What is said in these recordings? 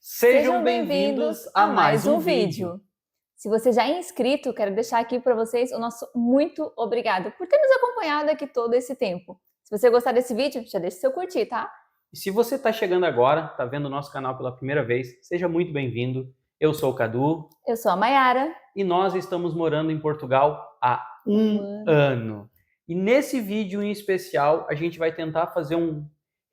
Sejam bem-vindos a mais um vídeo. Se você já é inscrito, quero deixar aqui para vocês o nosso muito obrigado por ter nos acompanhado aqui todo esse tempo. Se você gostar desse vídeo, já deixa seu curtir, tá? E se você está chegando agora, está vendo o nosso canal pela primeira vez, seja muito bem-vindo. Eu sou o Cadu. Eu sou a Mayara. E nós estamos morando em Portugal há um ano. E nesse vídeo em especial, a gente vai tentar fazer um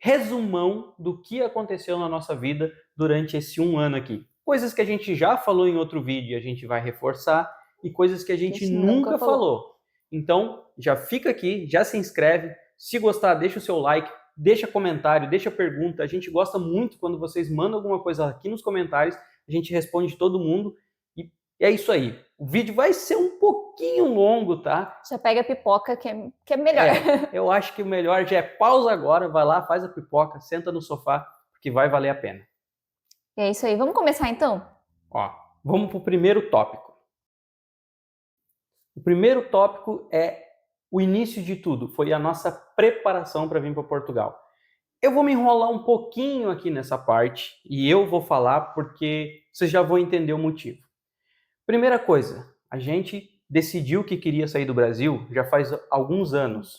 resumão do que aconteceu na nossa vida durante esse um ano aqui. Coisas que a gente já falou em outro vídeo e a gente vai reforçar, e coisas que a gente nunca falou. Então, já fica aqui, já se inscreve. Se gostar, deixa o seu like, deixa comentário, deixa pergunta. A gente gosta muito quando vocês mandam alguma coisa aqui nos comentários. A gente responde todo mundo. E é isso aí. O vídeo vai ser um pouquinho longo, tá? Já pega a pipoca, que é melhor. Eu acho que o melhor já é pausa agora, vai lá, faz a pipoca, senta no sofá, porque vai valer a pena. É isso aí. Vamos começar então? Vamos para o primeiro tópico. O primeiro tópico é o início de tudo. Foi a nossa preparação para vir para Portugal. Eu vou me enrolar um pouquinho aqui nessa parte e eu vou falar porque vocês já vão entender o motivo. Primeira coisa, a gente decidiu que queria sair do Brasil já faz alguns anos.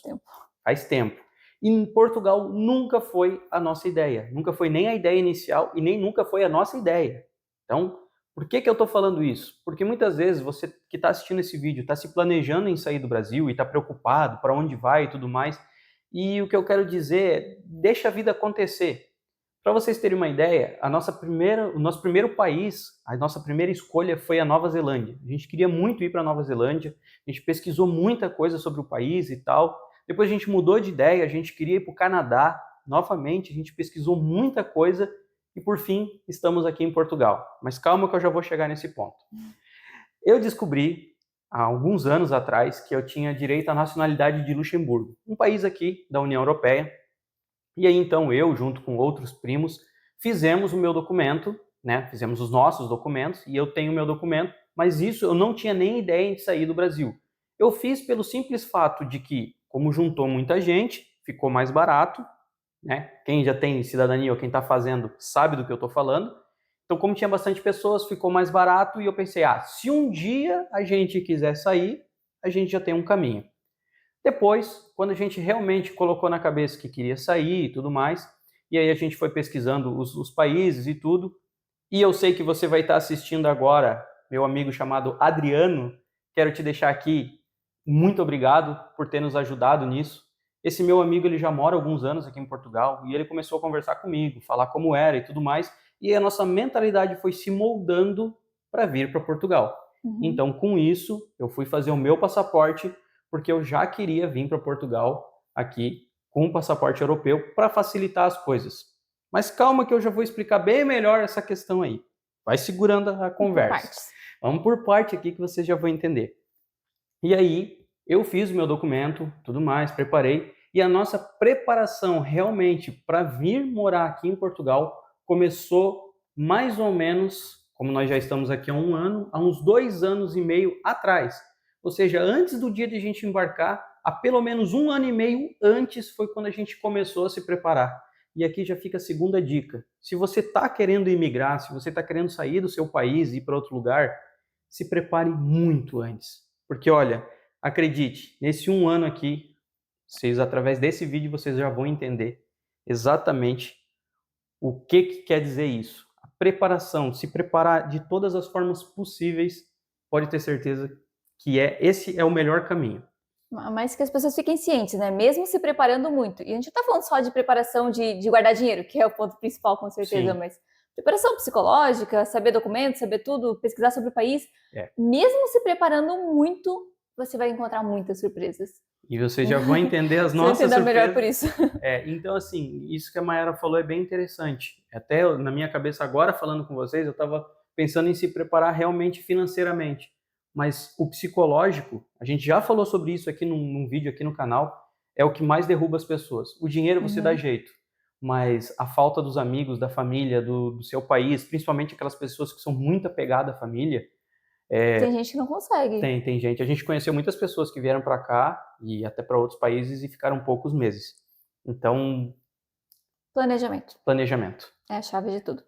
Faz tempo. E em Portugal nunca foi a nossa ideia. Nunca foi nem a ideia inicial e nem nunca foi a nossa ideia. Então, por que eu estou falando isso? Porque muitas vezes você que está assistindo esse vídeo está se planejando em sair do Brasil e está preocupado para onde vai e tudo mais. E o que eu quero dizer é, deixa a vida acontecer. Para vocês terem uma ideia, o nosso primeiro país, a nossa primeira escolha foi a Nova Zelândia. A gente queria muito ir para a Nova Zelândia, a gente pesquisou muita coisa sobre o país e tal. Depois a gente mudou de ideia, a gente queria ir para o Canadá. Novamente, a gente pesquisou muita coisa e, por fim, estamos aqui em Portugal. Mas calma que eu já vou chegar nesse ponto. Eu descobri, há alguns anos atrás, que eu tinha direito à nacionalidade de Luxemburgo, um país aqui da União Europeia. E aí, então, eu, junto com outros primos, fizemos o meu documento, né? Fizemos os nossos documentos, e eu tenho o meu documento, mas isso eu não tinha nem ideia de sair do Brasil. Eu fiz pelo simples fato de que, como juntou muita gente, ficou mais barato, né? Quem já tem cidadania ou quem está fazendo sabe do que eu estou falando. Então, como tinha bastante pessoas, ficou mais barato, e eu pensei, se um dia a gente quiser sair, a gente já tem um caminho. Depois, quando a gente realmente colocou na cabeça que queria sair e tudo mais, e aí a gente foi pesquisando os países e tudo, e eu sei que você vai estar assistindo agora, meu amigo chamado Adriano, quero te deixar aqui, muito obrigado por ter nos ajudado nisso. Esse meu amigo, ele já mora há alguns anos aqui em Portugal, e ele começou a conversar comigo, falar como era e tudo mais, e a nossa mentalidade foi se moldando para vir para Portugal. Então, com isso, eu fui fazer o meu passaporte, porque eu já queria vir para Portugal aqui com um passaporte europeu para facilitar as coisas. Mas calma que eu já vou explicar bem melhor essa questão aí. Vai segurando a conversa. Vamos por parte aqui que vocês já vão entender. E aí, eu fiz o meu documento, tudo mais, preparei. E a nossa preparação realmente para vir morar aqui em Portugal começou mais ou menos, como nós já estamos aqui há um ano, há uns 2 anos e meio atrás. Ou seja, antes do dia de a gente embarcar, há pelo menos 1 ano e meio antes foi quando a gente começou a se preparar. E aqui já fica a segunda dica. Se você está querendo imigrar, se você está querendo sair do seu país e ir para outro lugar, se prepare muito antes. Porque olha, acredite, nesse 1 ano aqui, vocês através desse vídeo vocês já vão entender exatamente o que quer dizer isso. A preparação, se preparar de todas as formas possíveis, pode ter certeza que esse é o melhor caminho. Mas que as pessoas fiquem cientes, né? Mesmo se preparando muito. E a gente não tá falando só de preparação de guardar dinheiro, que é o ponto principal, com certeza, sim, mas preparação psicológica, saber documentos, saber tudo, pesquisar sobre o país. Mesmo se preparando muito, você vai encontrar muitas surpresas. E vocês já vão entender as nossas surpresas. Melhor por isso. Então, assim, isso que a Mayara falou é bem interessante. Até na minha cabeça agora, falando com vocês, eu estava pensando em se preparar realmente financeiramente. Mas o psicológico, a gente já falou sobre isso aqui num vídeo aqui no canal, é o que mais derruba as pessoas. O dinheiro você dá jeito, mas a falta dos amigos, da família, do seu país, principalmente aquelas pessoas que são muito apegadas à família. Tem gente que não consegue. Tem gente. A gente conheceu muitas pessoas que vieram para cá e até para outros países e ficaram poucos meses. Então, planejamento é a chave de tudo.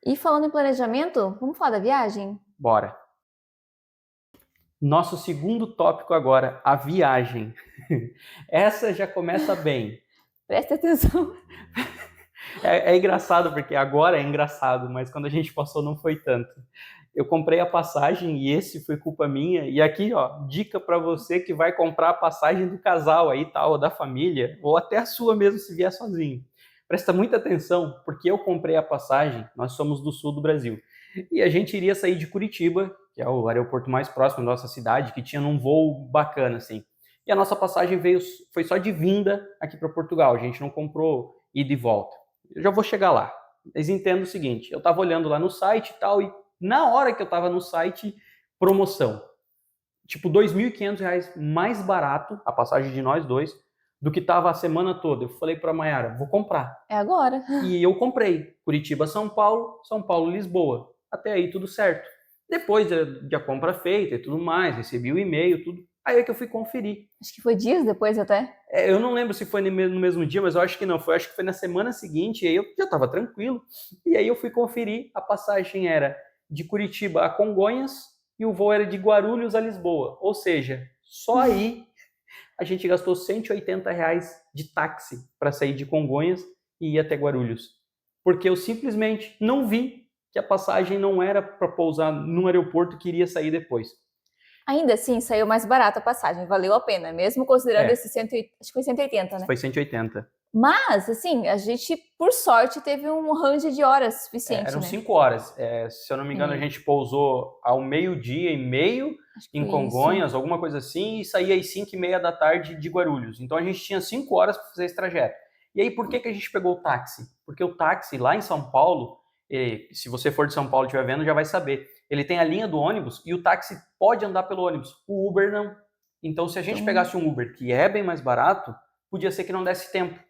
E falando em planejamento, vamos falar da viagem? Bora. Nosso segundo tópico agora, a viagem. Essa já começa bem. Presta atenção. É engraçado, porque agora é engraçado, mas quando a gente passou não foi tanto. Eu comprei a passagem e esse foi culpa minha. E aqui, ó, dica para você que vai comprar a passagem do casal aí, tal, ou da família, ou até a sua mesmo se vier sozinho. Presta muita atenção, porque eu comprei a passagem, nós somos do sul do Brasil. E a gente iria sair de Curitiba, que é o aeroporto mais próximo da nossa cidade, que tinha um voo bacana, assim. E a nossa passagem foi só de vinda aqui para Portugal, a gente não comprou ida e volta. Eu já vou chegar lá. Mas entendo o seguinte, eu estava olhando lá no site e tal, e na hora que eu estava no site, promoção. Tipo, R$ 2.500 mais barato, a passagem de nós dois, do que estava a semana toda. Eu falei para a Mayara, vou comprar. É agora. E eu comprei. Curitiba, São Paulo, Lisboa. Até aí tudo certo. Depois da compra feita e tudo mais, recebi o e-mail, tudo. Aí é que eu fui conferir. Acho que foi dias depois até. Eu não lembro se foi no mesmo dia, mas eu acho que não. Acho que foi na semana seguinte, e aí eu já estava tranquilo. E aí eu fui conferir, a passagem era de Curitiba a Congonhas e o voo era de Guarulhos a Lisboa. Ou seja, só aí a gente gastou R$ 180 de táxi para sair de Congonhas e ir até Guarulhos. Porque eu simplesmente não vi que a passagem não era para pousar num aeroporto que iria sair depois. Ainda assim, saiu mais barata a passagem, valeu a pena, mesmo considerando esse 180, acho que foi 180, né? Foi 180. Mas, assim, a gente, por sorte, teve um range de horas suficiente, Eram né? 5 horas. Se eu não me engano, a gente pousou ao 12:30 em Congonhas, isso. alguma coisa assim, e saía às 5:30 da tarde de Guarulhos. Então a gente tinha 5 horas para fazer esse trajeto. E aí, por que a gente pegou o táxi? Porque o táxi lá em São Paulo, se você for de São Paulo e estiver vendo, já vai saber. Ele tem a linha do ônibus e o táxi pode andar pelo ônibus. O Uber não. Então, se a gente pegasse um Uber que é bem mais barato, podia ser que não desse tempo.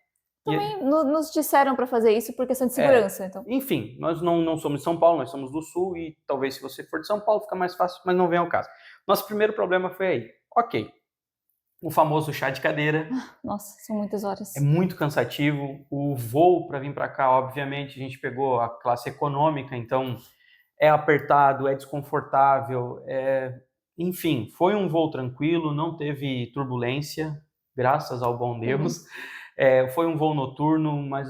Também nos disseram para fazer isso por questão de segurança. Então. Enfim, nós não somos de São Paulo, nós somos do Sul e talvez se você for de São Paulo fica mais fácil, mas não vem ao caso. Nosso primeiro problema foi aí. Ok, o famoso chá de cadeira. Nossa, são muitas horas. É muito cansativo. O voo para vir para cá, obviamente, a gente pegou a classe econômica, então é apertado, é desconfortável, enfim, foi um voo tranquilo, não teve turbulência, graças ao bom Deus. Foi um voo noturno, mas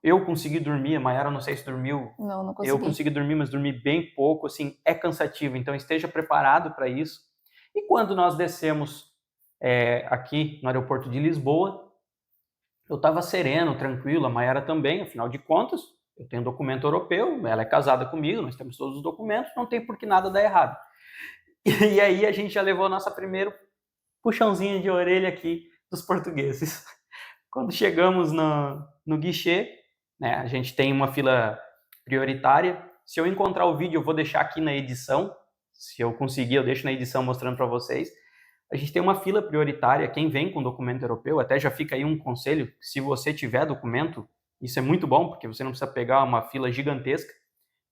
eu consegui dormir, a Mayara não sei se dormiu. Não consegui. Eu consegui dormir, mas dormi bem pouco, assim, é cansativo, então esteja preparado para isso. E quando nós descemos aqui no aeroporto de Lisboa, eu estava sereno, tranquilo, a Mayara também, afinal de contas, eu tenho documento europeu, ela é casada comigo, nós temos todos os documentos, não tem por que nada dar errado. E aí a gente já levou a nossa primeiro puxãozinho de orelha aqui dos portugueses. Quando chegamos no guichê, né, a gente tem uma fila prioritária. Se eu encontrar o vídeo, eu vou deixar aqui na edição. Se eu conseguir, eu deixo na edição mostrando para vocês. A gente tem uma fila prioritária. Quem vem com documento europeu, até já fica aí um conselho, se você tiver documento, isso é muito bom, porque você não precisa pegar uma fila gigantesca.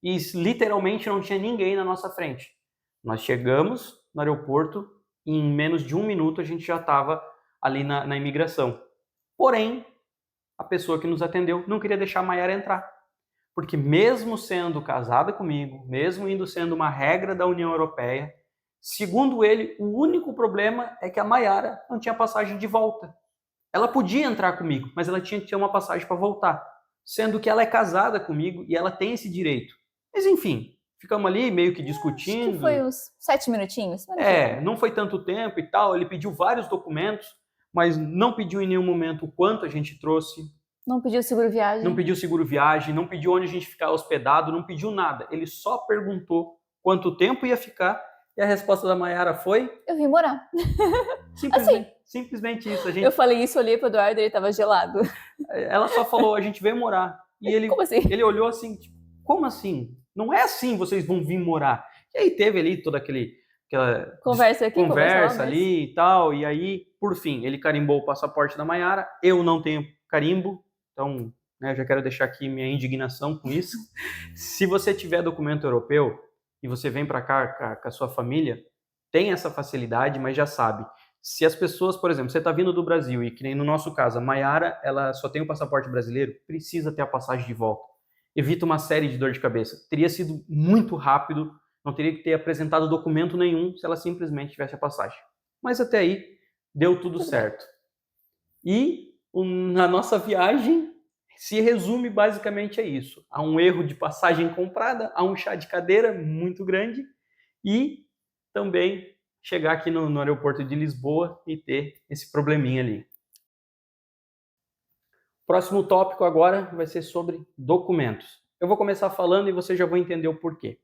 E literalmente não tinha ninguém na nossa frente. Nós chegamos no aeroporto e em menos de 1 minuto a gente já estava ali na imigração. Porém, a pessoa que nos atendeu não queria deixar a Mayara entrar. Porque mesmo sendo casada comigo, mesmo indo sendo uma regra da União Europeia, segundo ele, o único problema é que a Mayara não tinha passagem de volta. Ela podia entrar comigo, mas ela tinha que ter uma passagem para voltar. Sendo que ela é casada comigo e ela tem esse direito. Mas enfim, ficamos ali meio que discutindo. Acho que foi uns 7 minutinhos. Não foi tanto tempo e tal. Ele pediu vários documentos, mas não pediu em nenhum momento o quanto a gente trouxe. Não pediu seguro viagem. Não pediu seguro viagem, não pediu onde a gente ficar hospedado, não pediu nada. Ele só perguntou quanto tempo ia ficar e a resposta da Mayara foi... Eu vim morar. Simplesmente isso. Eu falei isso, olhei para o Eduardo e ele estava gelado. Ela só falou, a gente veio morar. E ele, como assim? Ele olhou assim, tipo, como assim? Não é assim vocês vão vir morar. E aí teve ali toda aquela conversa ali e tal. E aí, por fim, ele carimbou o passaporte da Mayara. Eu não tenho carimbo, então eu já quero deixar aqui minha indignação com isso. Se você tiver documento europeu e você vem para cá com a sua família, tem essa facilidade, mas já sabe. Se as pessoas, por exemplo, você está vindo do Brasil e que nem no nosso caso, a Mayara, ela só tem o passaporte brasileiro, precisa ter a passagem de volta. evita uma série de dor de cabeça. Teria sido muito rápido, não teria que ter apresentado documento nenhum se ela simplesmente tivesse a passagem. Mas até aí, deu tudo certo. E na nossa viagem, se resume basicamente a isso. Há um erro de passagem comprada, há um chá de cadeira muito grande e também chegar aqui no aeroporto de Lisboa e ter esse probleminha ali. Próximo tópico agora vai ser sobre documentos. Eu vou começar falando e você já vai entender o porquê.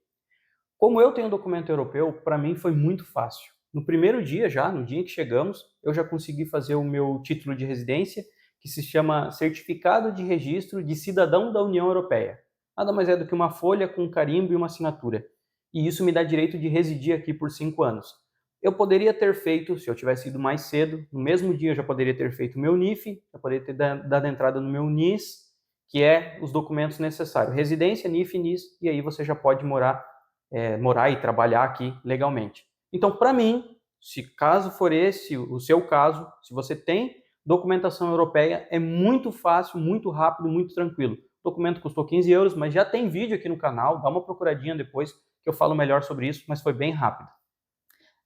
Como eu tenho documento europeu, para mim foi muito fácil. No primeiro dia já, no dia em que chegamos, eu já consegui fazer o meu título de residência, que se chama Certificado de Registro de Cidadão da União Europeia. Nada mais é do que uma folha com um carimbo e uma assinatura. E isso me dá direito de residir aqui por 5 anos. Eu poderia ter feito, se eu tivesse ido mais cedo, no mesmo dia eu já poderia ter feito o meu NIF, já poderia ter dado entrada no meu NIS, que é os documentos necessários. Residência, NIF, NIS, e aí você já pode morar e trabalhar aqui legalmente. Então, para mim, se caso for esse o seu caso, se você tem documentação europeia, é muito fácil, muito rápido, muito tranquilo. O documento custou 15 euros, mas já tem vídeo aqui no canal, dá uma procuradinha depois que eu falo melhor sobre isso, mas foi bem rápido.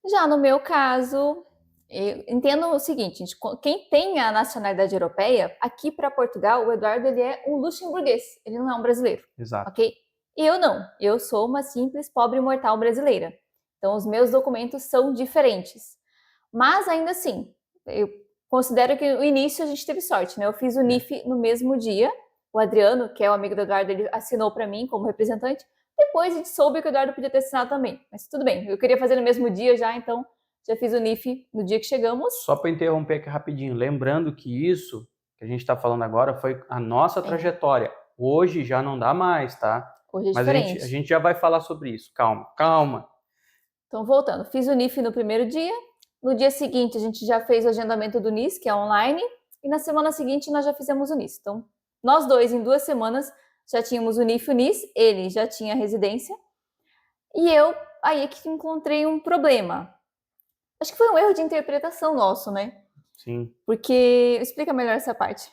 Já no meu caso, eu entendo o seguinte, gente, quem tem a nacionalidade europeia, aqui para Portugal, o Eduardo ele é um luxemburguês, ele não é um brasileiro. Exato. Ok? Eu não, eu sou uma simples pobre mortal brasileira. Então os meus documentos são diferentes. Mas ainda assim, eu considero que no início a gente teve sorte, né? Eu fiz o NIF no mesmo dia, o Adriano, que é o amigo do Eduardo, ele assinou para mim como representante. Depois a gente soube que o Eduardo podia ter assinado também, mas tudo bem, eu queria fazer no mesmo dia já, então já fiz o NIF no dia que chegamos. Só para interromper aqui rapidinho, lembrando que isso que a gente está falando agora foi a nossa trajetória. Hoje já não dá mais, tá? Hoje é Mas diferente. a gente já vai falar sobre isso. Calma, calma. Então, voltando, fiz o NIF no primeiro dia, no dia seguinte a gente já fez o agendamento do NIS, que é online, e na semana seguinte nós já fizemos o NIS. Então, nós dois, em 2 semanas, já tínhamos o NIF e o NIS, ele já tinha residência, e eu aí é que encontrei um problema. Acho que foi um erro de interpretação nosso, né? Sim. Porque, explica melhor essa parte.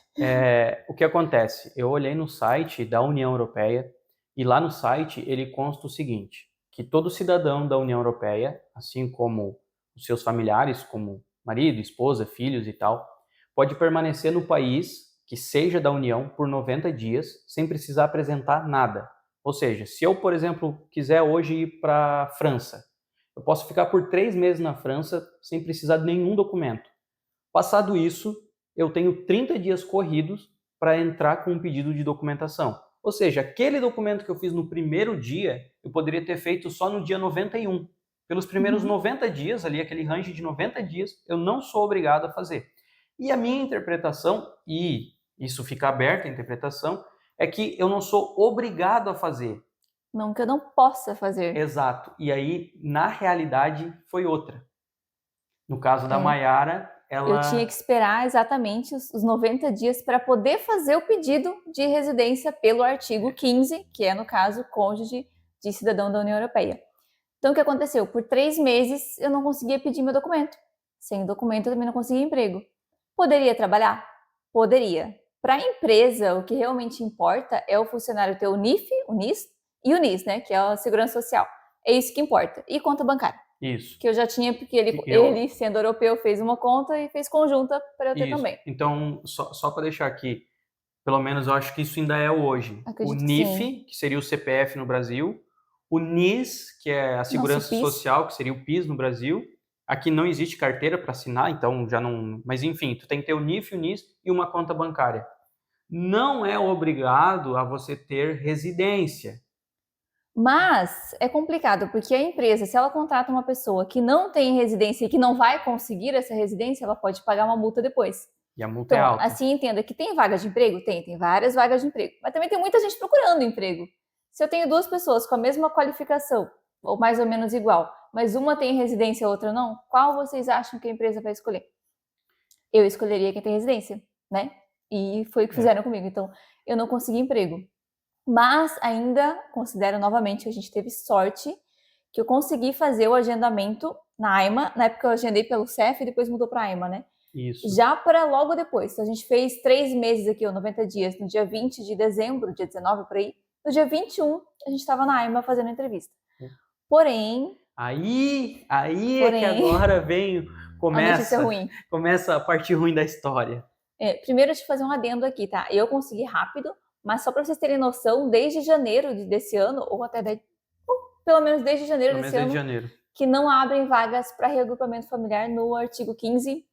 O que acontece? Eu olhei no site da União Europeia, e lá no site ele consta o seguinte, que todo cidadão da União Europeia, assim como os seus familiares, como marido, esposa, filhos e tal, pode permanecer no país que seja da União por 90 dias, sem precisar apresentar nada. Ou seja, se eu, por exemplo, quiser hoje ir para a França, eu posso ficar por 3 meses na França sem precisar de nenhum documento. Passado isso, eu tenho 30 dias corridos para entrar com um pedido de documentação. Ou seja, aquele documento que eu fiz no primeiro dia, eu poderia ter feito só no dia 91. Pelos primeiros 90 dias, ali aquele range de 90 dias, eu não sou obrigado a fazer. E a minha interpretação, e isso fica aberto a interpretação, é que eu não sou obrigado a fazer. Não que eu não possa fazer. Exato. E aí, na realidade, foi outra. No caso da Mayara, eu tinha que esperar exatamente os 90 dias para poder fazer o pedido de residência pelo artigo 15, que é, no caso, cônjuge de cidadão da União Europeia. Então, o que aconteceu? Por 3 meses, eu não conseguia pedir meu documento. Sem documento, eu também não conseguia emprego. Poderia trabalhar? Poderia. Para a empresa, o que realmente importa é o funcionário ter o NIF, o NIS e o NIS, né, que é a Segurança Social. É isso que importa. E conta bancária. Isso. Que eu já tinha, porque ele, sendo europeu, fez uma conta e fez conjunta para eu ter também. Então, só para deixar aqui, pelo menos eu acho que isso ainda é hoje. Acredito o NIF, que seria o CPF no Brasil, o NIS, que é a Segurança Social, que seria o PIS no Brasil. Aqui não existe carteira para assinar, então já não... Mas enfim, tu tem que ter o NIF, o NIS e uma conta bancária. Não é obrigado a você ter residência. Mas é complicado, porque a empresa, se ela contrata uma pessoa que não tem residência e que não vai conseguir essa residência, ela pode pagar uma multa depois. E a multa é alta. Assim, entenda que tem vaga de emprego? Tem várias vagas de emprego. Mas também tem muita gente procurando emprego. Se eu tenho 2 pessoas com a mesma qualificação, ou mais ou menos igual, mas uma tem residência e a outra não, qual vocês acham que a empresa vai escolher? Eu escolheria quem tem residência, né? E foi o que fizeram comigo. Então, eu não consegui emprego. Mas ainda considero novamente que a gente teve sorte que eu consegui fazer o agendamento na AIMA. Na época eu agendei pelo CEF e depois mudou para a AIMA, né? Isso. Já para logo depois. Então, a gente fez 3 meses aqui, ou 90 dias, no dia 20 de dezembro, dia 19 por aí. No dia 21, a gente estava na AIMA fazendo a entrevista. Porém, Aí é que agora vem, a notícia ruim. começa a parte ruim da história. Primeiro, deixa eu fazer um adendo aqui, tá? Eu consegui rápido, mas só para vocês terem noção, desde janeiro desse ano, ou pelo menos desde janeiro desse ano, que não abrem vagas para reagrupamento familiar no artigo 15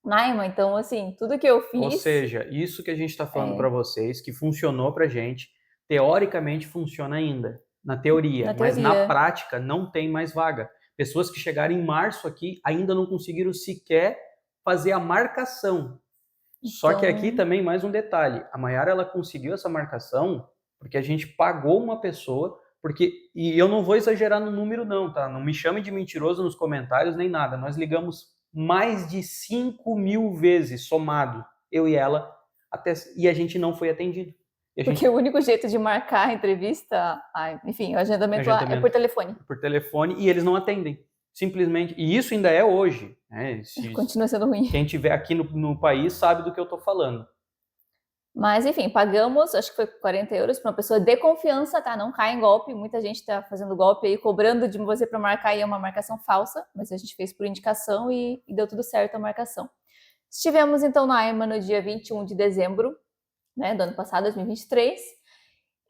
na AIMA. Então, assim, tudo que eu fiz... Ou seja, isso que a gente está falando para vocês, que funcionou para gente, teoricamente funciona ainda, na teoria, mas na prática não tem mais vaga. Pessoas que chegaram em março aqui ainda não conseguiram sequer fazer a marcação. Então... Só que aqui também mais um detalhe, a Mayara ela conseguiu essa marcação porque a gente pagou uma pessoa, e eu não vou exagerar no número não, tá? Não me chame de mentiroso nos comentários nem nada, nós ligamos mais de 5.000 vezes somado, eu e ela, e a gente não foi atendido. Porque o único jeito de marcar a entrevista, enfim, o agendamento lá é por telefone. Por telefone, e eles não atendem. Simplesmente, e isso ainda é hoje. Né? Continua sendo ruim. Quem estiver aqui no país sabe do que eu estou falando. Mas, enfim, pagamos, acho que foi 40 euros para uma pessoa de confiança, tá? Não cai em golpe. Muita gente está fazendo golpe aí, cobrando de você para marcar, e é uma marcação falsa, mas a gente fez por indicação e deu tudo certo a marcação. Estivemos, então, na AIMA no dia 21 de dezembro, né, do ano passado, 2023,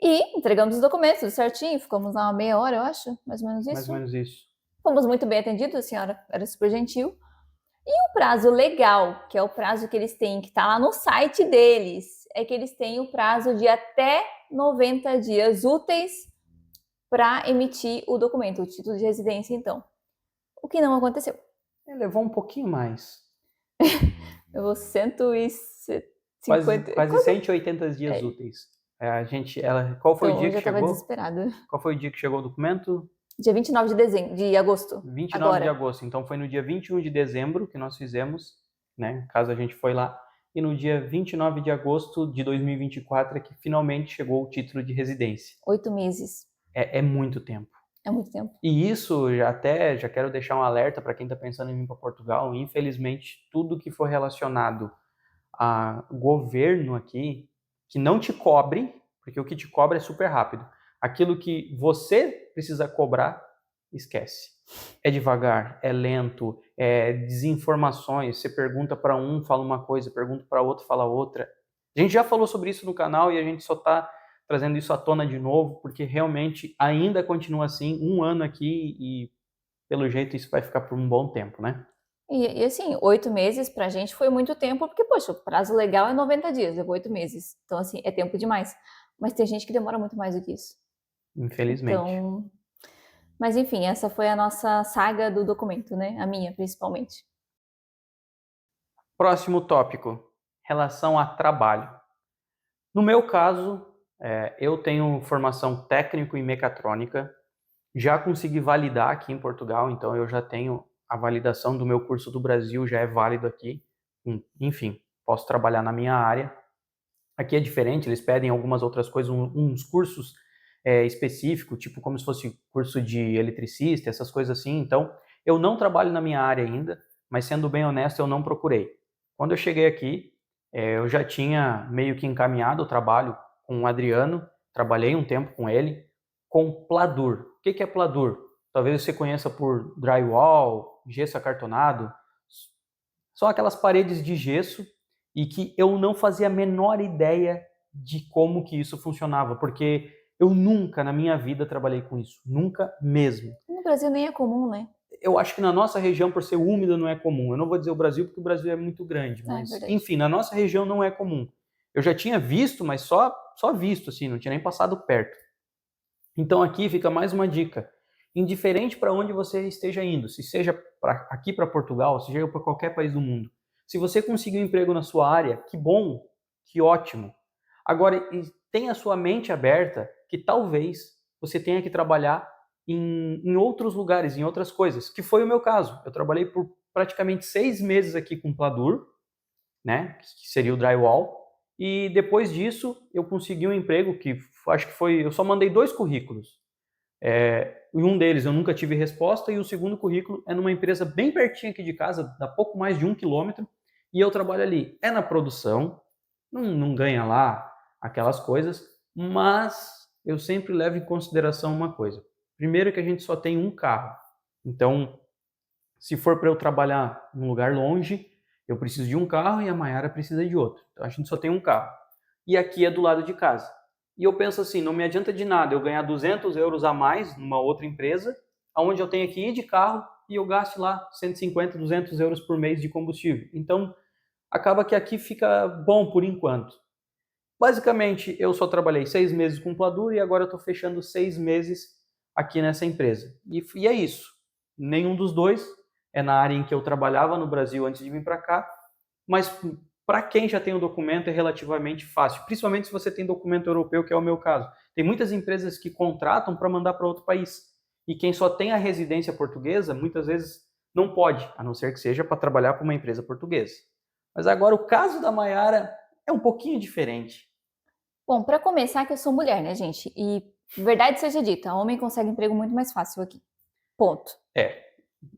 e entregamos os documentos, tudo certinho, ficamos lá uma meia hora, eu acho, mais ou menos isso. Mais ou menos isso. Fomos muito bem atendidos, a senhora era super gentil. E o prazo legal, que é o prazo que eles têm, que está lá no site deles, é que eles têm o prazo de até 90 dias úteis para emitir o documento, o título de residência, então. O que não aconteceu. Levou um pouquinho mais. Levou 150... Quase 180 dias úteis. Qual foi o dia que chegou? Eu estava desesperada. Qual foi o dia que chegou o documento? Dia 29 de agosto. 29 de agosto. Então foi no dia 21 de dezembro que nós fizemos, né? Caso a gente foi lá. E no dia 29 de agosto de 2024 é que finalmente chegou o título de residência. 8 meses. É muito tempo. É muito tempo. E isso, já quero deixar um alerta para quem está pensando em vir para Portugal. Infelizmente, tudo que for relacionado a governo aqui, que não te cobre, porque o que te cobra é super rápido. Aquilo que você precisa cobrar, esquece. É devagar, é lento, é desinformações. Você pergunta para um, fala uma coisa, pergunta para outro, fala outra. A gente já falou sobre isso no canal e a gente só está trazendo isso à tona de novo, porque realmente ainda continua assim, um ano aqui e pelo jeito isso vai ficar por um bom tempo, né? E assim, 8 meses pra gente foi muito tempo, porque, poxa, o prazo legal é 90 dias, levou 8 meses. Então, assim, é tempo demais. Mas tem gente que demora muito mais do que isso. Infelizmente. Então... Mas, enfim, essa foi a nossa saga do documento, né? A minha, principalmente. Próximo tópico, relação a trabalho. No meu caso, eu tenho formação técnico em mecatrônica, já consegui validar aqui em Portugal, então eu já tenho a validação do meu curso do Brasil, já é válido aqui. Enfim, posso trabalhar na minha área. Aqui é diferente, eles pedem algumas outras coisas, uns cursos específicos, tipo como se fosse curso de eletricista, essas coisas assim. Então, eu não trabalho na minha área ainda, mas sendo bem honesto, eu não procurei. Quando eu cheguei aqui, eu já tinha meio que encaminhado o trabalho com o Adriano, trabalhei um tempo com ele, com Pladur. O que é Pladur? Talvez você conheça por drywall, gesso acartonado. São aquelas paredes de gesso e que eu não fazia a menor ideia de como que isso funcionava, porque eu nunca na minha vida trabalhei com isso, nunca mesmo. No Brasil nem é comum, né? Eu acho que na nossa região, por ser úmida, não é comum. Eu não vou dizer o Brasil, porque o Brasil é muito grande, mas enfim, na nossa região não é comum. Eu já tinha visto, mas só visto, assim, não tinha nem passado perto. Então aqui fica mais uma dica. Indiferente para onde você esteja indo, se seja aqui para Portugal, se seja para qualquer país do mundo, se você conseguir um emprego na sua área, que bom, que ótimo. Agora, tenha a sua mente aberta que talvez você tenha que trabalhar em outros lugares, em outras coisas, que foi o meu caso. Eu trabalhei por praticamente 6 meses aqui com Pladur, né, que seria o drywall, e depois disso eu consegui um emprego que acho que foi, eu só mandei 2 currículos. Um deles eu nunca tive resposta e o segundo currículo é numa empresa bem pertinho aqui de casa, dá pouco mais de 1 quilômetro, e eu trabalho ali. É na produção, não ganha lá aquelas coisas, mas eu sempre levo em consideração uma coisa. Primeiro que a gente só tem um carro. Então, se for para eu trabalhar num lugar longe, eu preciso de um carro e a Mayara precisa de outro. Então a gente só tem um carro. E aqui é do lado de casa. E eu penso assim, não me adianta de nada eu ganhar 200 euros a mais numa outra empresa, onde eu tenho que ir de carro e eu gasto lá 150, 200 euros por mês de combustível. Então, acaba que aqui fica bom por enquanto. Basicamente, eu só trabalhei 6 meses com Pladur e agora eu estou fechando 6 meses aqui nessa empresa. E é isso. Nenhum dos dois é na área em que eu trabalhava no Brasil antes de vir para cá, mas para quem já tem o documento é relativamente fácil, principalmente se você tem documento europeu, que é o meu caso. Tem muitas empresas que contratam para mandar para outro país. E quem só tem a residência portuguesa, muitas vezes não pode, a não ser que seja para trabalhar para uma empresa portuguesa. Mas agora o caso da Mayara é um pouquinho diferente. Bom, para começar, que eu sou mulher, né, gente? E verdade seja dita, homem consegue emprego muito mais fácil aqui. Ponto.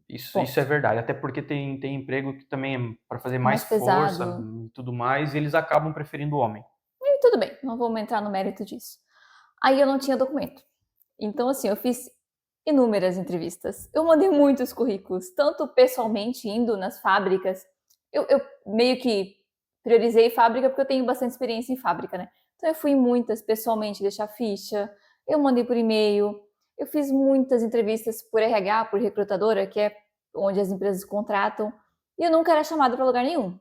Isso é verdade. Até porque tem emprego que também é para fazer mais pesado. força e tudo mais, e eles acabam preferindo o homem. E tudo bem, não vamos entrar no mérito disso. Aí eu não tinha documento. Então, assim, eu fiz inúmeras entrevistas. Eu mandei muitos currículos, tanto pessoalmente, indo nas fábricas. Eu meio que priorizei fábrica porque eu tenho bastante experiência em fábrica, né? Então eu fui em muitas pessoalmente deixar ficha, eu mandei por e-mail, eu fiz muitas entrevistas por RH, por recrutadora, que é onde as empresas contratam, e eu nunca era chamada para lugar nenhum.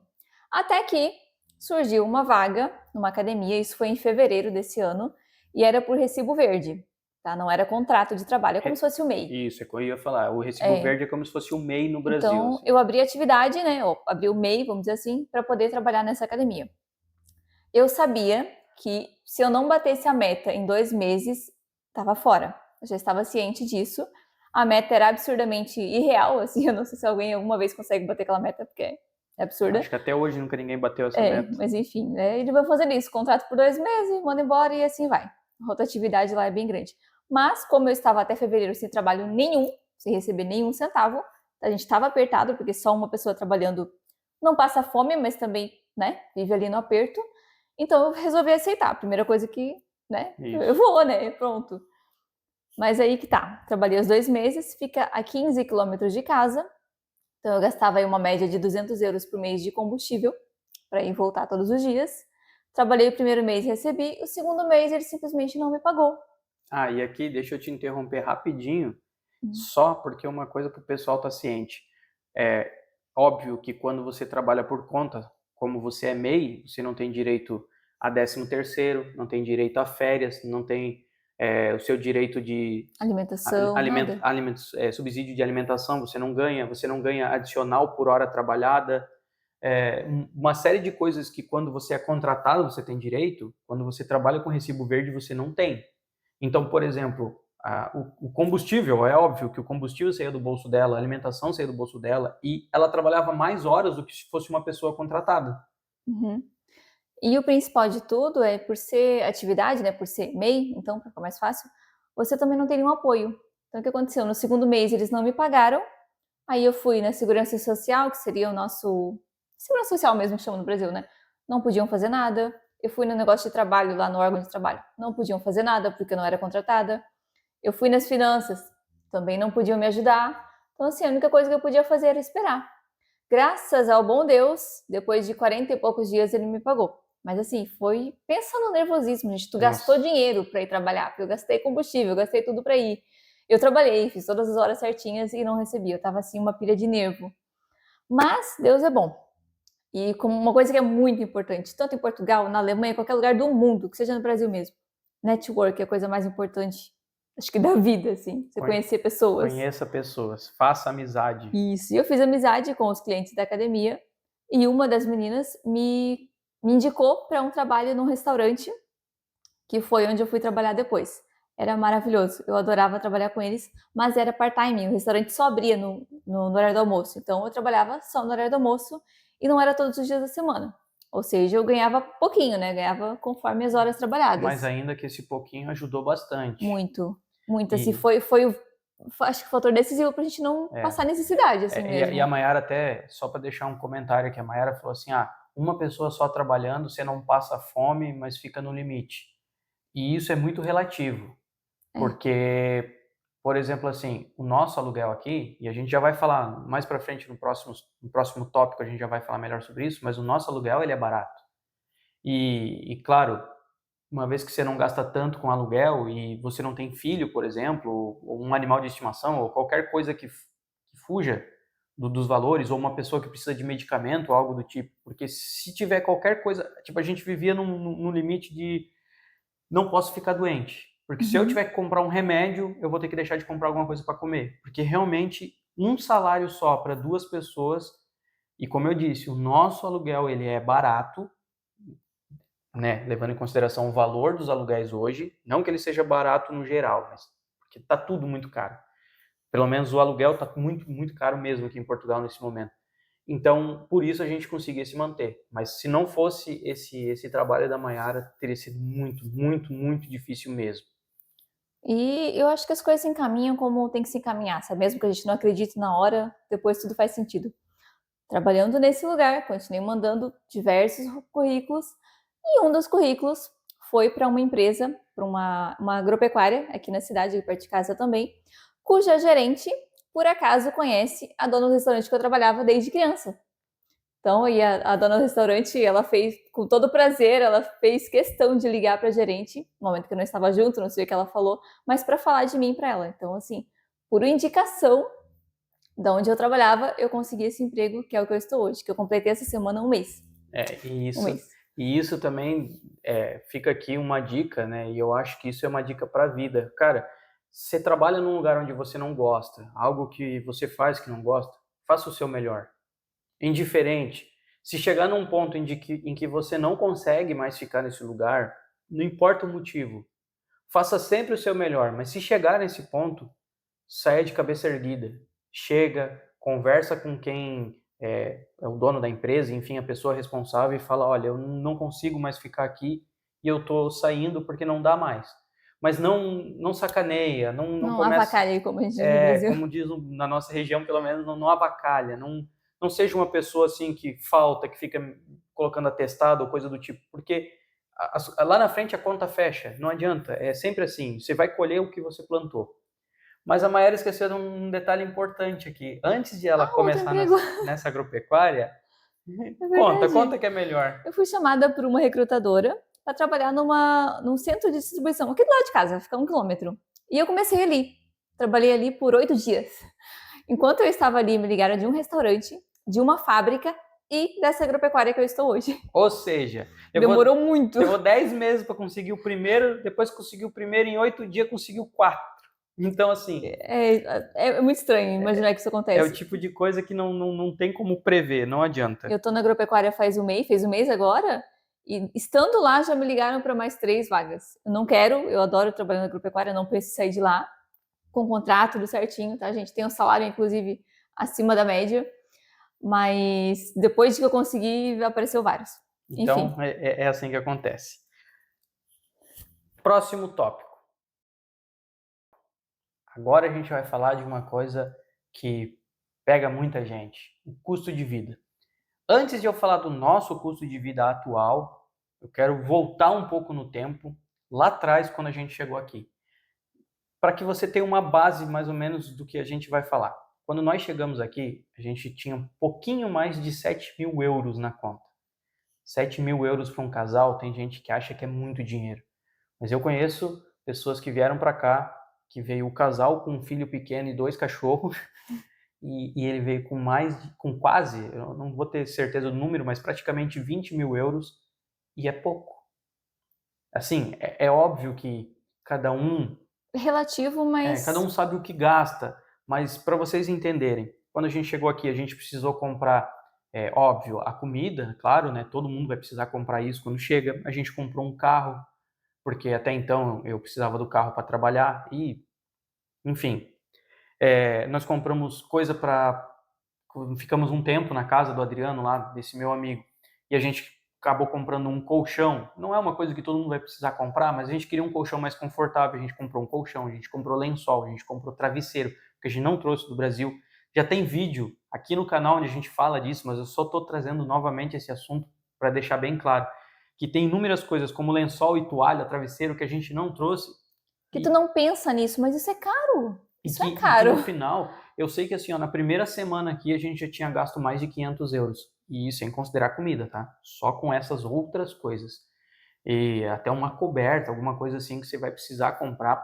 Até que surgiu uma vaga numa academia, isso foi em fevereiro desse ano, e era por recibo verde, tá? Não era contrato de trabalho, é como se fosse o MEI. Isso, é o que eu ia falar. O recibo verde é como se fosse o MEI no Brasil. Então, assim. eu abri a atividade, né? Abri o MEI, vamos dizer assim, para poder trabalhar nessa academia. Eu sabia que se eu não batesse a meta em 2 meses, estava fora. Eu já estava ciente disso. A meta era absurdamente irreal, assim, eu não sei se alguém alguma vez consegue bater aquela meta, porque é absurda. Acho que até hoje nunca ninguém bateu essa meta. Mas enfim, né? Ele vai fazer isso, contrato por 2 meses, manda embora e assim vai. A rotatividade lá é bem grande. Mas, como eu estava até fevereiro sem trabalho nenhum, sem receber nenhum centavo, a gente estava apertado, porque só uma pessoa trabalhando não passa fome, mas também, né, vive ali no aperto. Então eu resolvi aceitar. A primeira coisa que, né, Isso. eu vou, né, pronto. Mas aí que tá. Trabalhei os 2 meses, fica a 15 quilômetros de casa. Então eu gastava aí uma média de 200 euros por mês de combustível para ir voltar todos os dias. Trabalhei o primeiro mês e recebi, o segundo mês ele simplesmente não me pagou. Ah, e aqui deixa eu te interromper rapidinho, só porque uma coisa que o pessoal tá ciente. É óbvio que quando você trabalha por conta, como você é MEI, você não tem direito a 13º, não tem direito a férias, não tem o seu direito de Alimentação, nada. subsídio de alimentação, você não ganha adicional por hora trabalhada. Uma série de coisas que quando você é contratado você tem direito, quando você trabalha com recibo verde você não tem. Então, por exemplo, o combustível, é óbvio que o combustível saía do bolso dela, a alimentação saía do bolso dela, e ela trabalhava mais horas do que se fosse uma pessoa contratada. Uhum. E o principal de tudo é, por ser atividade, né, por ser MEI, então, para ficar mais fácil, você também não tem nenhum apoio. Então, o que aconteceu? No segundo mês eles não me pagaram, aí eu fui na Segurança Social, que seria o nosso... Segurança Social mesmo que chama no Brasil, né? Não podiam fazer nada. Eu fui no negócio de trabalho, lá no órgão de trabalho. Não podiam fazer nada, porque eu não era contratada. Eu fui nas finanças, também não podiam me ajudar. Então, assim, a única coisa que eu podia fazer era esperar. Graças ao bom Deus, depois de 40 e poucos dias ele me pagou. Mas assim, foi... Pensa no nervosismo, gente. Tu gastou dinheiro para ir trabalhar, porque eu gastei combustível, eu gastei tudo para ir. Eu trabalhei, fiz todas as horas certinhas e não recebi. Eu tava assim, uma pilha de nervo. Mas Deus é bom. E como uma coisa que é muito importante, tanto em Portugal, na Alemanha, em qualquer lugar do mundo, que seja no Brasil mesmo, network é a coisa mais importante, acho que da vida, assim. Você conhecer pessoas. Conheça pessoas, faça amizade. Isso. E eu fiz amizade com os clientes da academia e uma das meninas me indicou para um trabalho num restaurante, que foi onde eu fui trabalhar depois. Era maravilhoso, eu adorava trabalhar com eles, mas era part-time, o restaurante só abria no horário do almoço. Então eu trabalhava só no horário do almoço e não era todos os dias da semana. Ou seja, eu ganhava pouquinho, né? Ganhava conforme as horas trabalhadas. Mas ainda que esse pouquinho ajudou bastante. Muito, muito. Assim, acho que o fator decisivo pra gente não passar necessidade, assim mesmo. E a Mayara até, só para deixar um comentário aqui, a Mayara falou assim, uma pessoa só trabalhando, você não passa fome, mas fica no limite. E isso é muito relativo, É. porque, por exemplo, assim, o nosso aluguel aqui, e a gente já vai falar mais para frente no próximo tópico, a gente já vai falar melhor sobre isso, mas o nosso aluguel, ele é barato. E claro, uma vez que você não gasta tanto com aluguel e você não tem filho, por exemplo, ou um animal de estimação, ou qualquer coisa que fuja dos valores, ou uma pessoa que precisa de medicamento, ou algo do tipo. Porque se tiver qualquer coisa, tipo, a gente vivia no limite de não posso ficar doente. Porque se eu Uhum. tiver que comprar um remédio, eu vou ter que deixar de comprar alguma coisa para comer. Porque realmente um salário só para 2 pessoas, e como eu disse, o nosso aluguel ele é barato, né, levando em consideração o valor dos aluguéis hoje, não que ele seja barato no geral, mas porque está tudo muito caro. Pelo menos o aluguel está muito, muito caro mesmo aqui em Portugal nesse momento. Então, por isso a gente conseguia se manter. Mas se não fosse esse trabalho da Maiara, teria sido muito, muito, muito difícil mesmo. E eu acho que as coisas se encaminham como tem que se encaminhar, sabe? Mesmo que a gente não acredite na hora, depois tudo faz sentido. Trabalhando nesse lugar, continuei mandando diversos currículos e um dos currículos foi para uma empresa, para uma agropecuária aqui na cidade, perto de casa também, cuja gerente, por acaso, conhece a dona do restaurante que eu trabalhava desde criança. Então, e a dona do restaurante, ela fez com todo prazer, ela fez questão de ligar para a gerente, no momento que eu não estava junto, não sei o que ela falou, mas para falar de mim para ela. Então, assim, por indicação da onde eu trabalhava, eu consegui esse emprego que é o que eu estou hoje, que eu completei essa semana um mês. E Um mês. isso também fica aqui uma dica, né? E eu acho que isso é uma dica para a vida. Cara, você trabalha num lugar onde você não gosta, algo que você faz que não gosta, faça o seu melhor. Indiferente. Se chegar num ponto em que você não consegue mais ficar nesse lugar, não importa o motivo, faça sempre o seu melhor. Mas se chegar nesse ponto, saia de cabeça erguida. Chega, conversa com quem é o dono da empresa, enfim, a pessoa responsável, e fala: olha, eu não consigo mais ficar aqui e eu tô saindo porque não dá mais. Mas não sacaneia, não Não começa, avacalhe, como a gente diz no Brasil. como diz na nossa região, pelo menos, não avacalha, não seja uma pessoa assim que falta, que fica colocando atestado ou coisa do tipo, porque lá na frente a conta fecha, não adianta, é sempre assim, você vai colher o que você plantou. Mas a Maiara esqueceu de um detalhe importante aqui. Antes de ela Outro começar emprego. nessa agropecuária, É conta verdade. que é melhor. Eu fui chamada por uma recrutadora para trabalhar num centro de distribuição, aqui do lado de casa, fica 1 quilômetro. E eu comecei ali. Trabalhei ali por 8 dias. Enquanto eu estava ali, me ligaram de um restaurante, de uma fábrica e dessa agropecuária que eu estou hoje. Ou seja, Demorou muito. levou 10 meses para conseguir o primeiro, depois conseguiu o primeiro, em 8 dias conseguiu 4. Então, assim, É muito estranho imaginar que isso é o acontece. tipo de coisa que não tem como prever, não adianta. Eu tô na agropecuária fez um mês agora, e estando lá já me ligaram para mais 3 vagas. Eu não quero, eu adoro trabalhar na agropecuária, não penso em sair de lá, com contrato, tudo certinho, tá, gente? Tem um salário, inclusive, acima da média, mas depois de que eu consegui, apareceu vários. Então, Enfim, é assim que acontece. Próximo tópico. Agora a gente vai falar de uma coisa que pega muita gente, o custo de vida. Antes de eu falar do nosso custo de vida atual, eu quero voltar um pouco no tempo, lá atrás, quando a gente chegou aqui, para que você tenha uma base mais ou menos do que a gente vai falar. Quando nós chegamos aqui, a gente tinha um pouquinho mais de 7.000 euros na conta. 7.000 euros para um casal, tem gente que acha que é muito dinheiro. Mas eu conheço pessoas que vieram para cá, que veio o casal com um filho pequeno e 2 cachorros, e ele veio com quase, eu não vou ter certeza do número, mas praticamente 20.000 euros, e é pouco. Assim, é óbvio que relativo, cada mas um sabe o que gasta, mas para vocês entenderem, quando a gente chegou aqui, a gente precisou comprar, óbvio, a comida, claro, né? Todo mundo vai precisar comprar isso quando chega. A gente comprou um carro, porque até então eu precisava do carro para trabalhar, e, enfim, nós compramos coisa para. Ficamos um tempo na casa do Adriano, lá, desse meu amigo, e a gente acabou comprando um colchão. Não é uma coisa que todo mundo vai precisar comprar, mas a gente queria um colchão mais confortável. A gente comprou um colchão, a gente comprou lençol, a gente comprou travesseiro, porque a gente não trouxe do Brasil. Já tem vídeo aqui no canal onde a gente fala disso, mas eu só estou trazendo novamente esse assunto para deixar bem claro. que tem inúmeras coisas como lençol e toalha, travesseiro que a gente não trouxe. Que tu não pensa nisso, mas isso é caro. Isso é E que caro. no final, eu sei que assim, ó, na primeira semana aqui a gente já tinha gasto mais de 500 euros. E isso sem considerar comida, tá? Só com essas outras coisas. E até uma coberta, alguma coisa assim que você vai precisar comprar.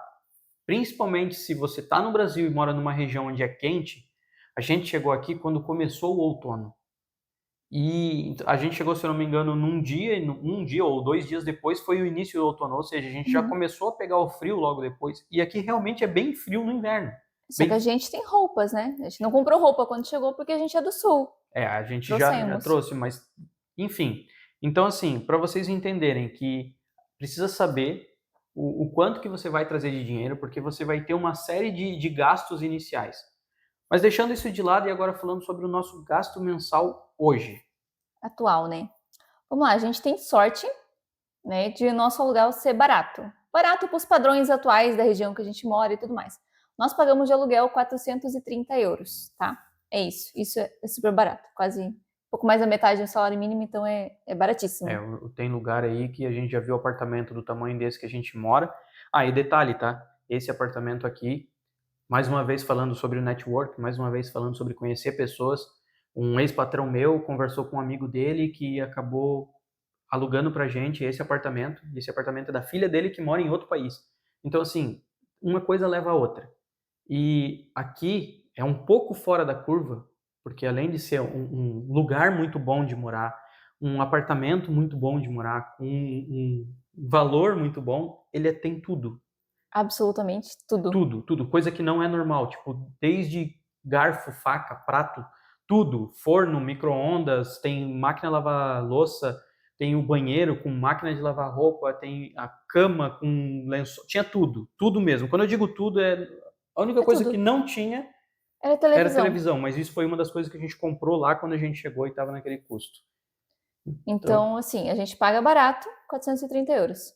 Principalmente se você está no Brasil e mora numa região onde é quente. A gente chegou aqui quando começou o outono. E a gente chegou, se eu não me engano, um dia ou 2 dias depois foi o início do outono, ou seja, a gente já começou a pegar o frio logo depois. E aqui realmente é bem frio no inverno. Só que a gente tem roupas, né? A gente não comprou roupa quando chegou porque a gente é do sul. A gente já trouxe, mas enfim. Então, assim, para vocês entenderem que precisa saber o quanto que você vai trazer de dinheiro, porque você vai ter uma série de gastos iniciais. Mas deixando isso de lado e agora falando sobre o nosso gasto mensal hoje. Atual, né? Vamos lá, a gente tem sorte, né, de nosso aluguel ser barato. Barato para os padrões atuais da região que a gente mora e tudo mais. Nós pagamos de aluguel 430 euros, tá? É isso. Isso é super barato. Quase um pouco mais da metade do salário mínimo, então é baratíssimo. Tem lugar aí que a gente já viu apartamento do tamanho desse que a gente mora. E detalhe, tá? Esse apartamento aqui, mais uma vez falando sobre o network, mais uma vez falando sobre conhecer pessoas. Um ex-patrão meu conversou com um amigo dele que acabou alugando pra gente esse apartamento. Esse apartamento é da filha dele que mora em outro país. Então, assim, uma coisa leva a outra. E aqui é um pouco fora da curva, porque além de ser um lugar muito bom de morar, um apartamento muito bom de morar, com um valor muito bom, ele tem tudo. Absolutamente tudo. Tudo. Coisa que não é normal. Tipo, desde garfo, faca, prato, tudo. Forno, micro-ondas, tem máquina de lavar louça, tem o banheiro com máquina de lavar roupa, tem a cama com lençol. Tinha tudo. Tudo mesmo. Quando eu digo tudo, a única coisa tudo. que não tinha era televisão. Mas isso foi uma das coisas que a gente comprou lá quando a gente chegou e estava naquele custo. Então, assim, a gente paga barato, 430 euros.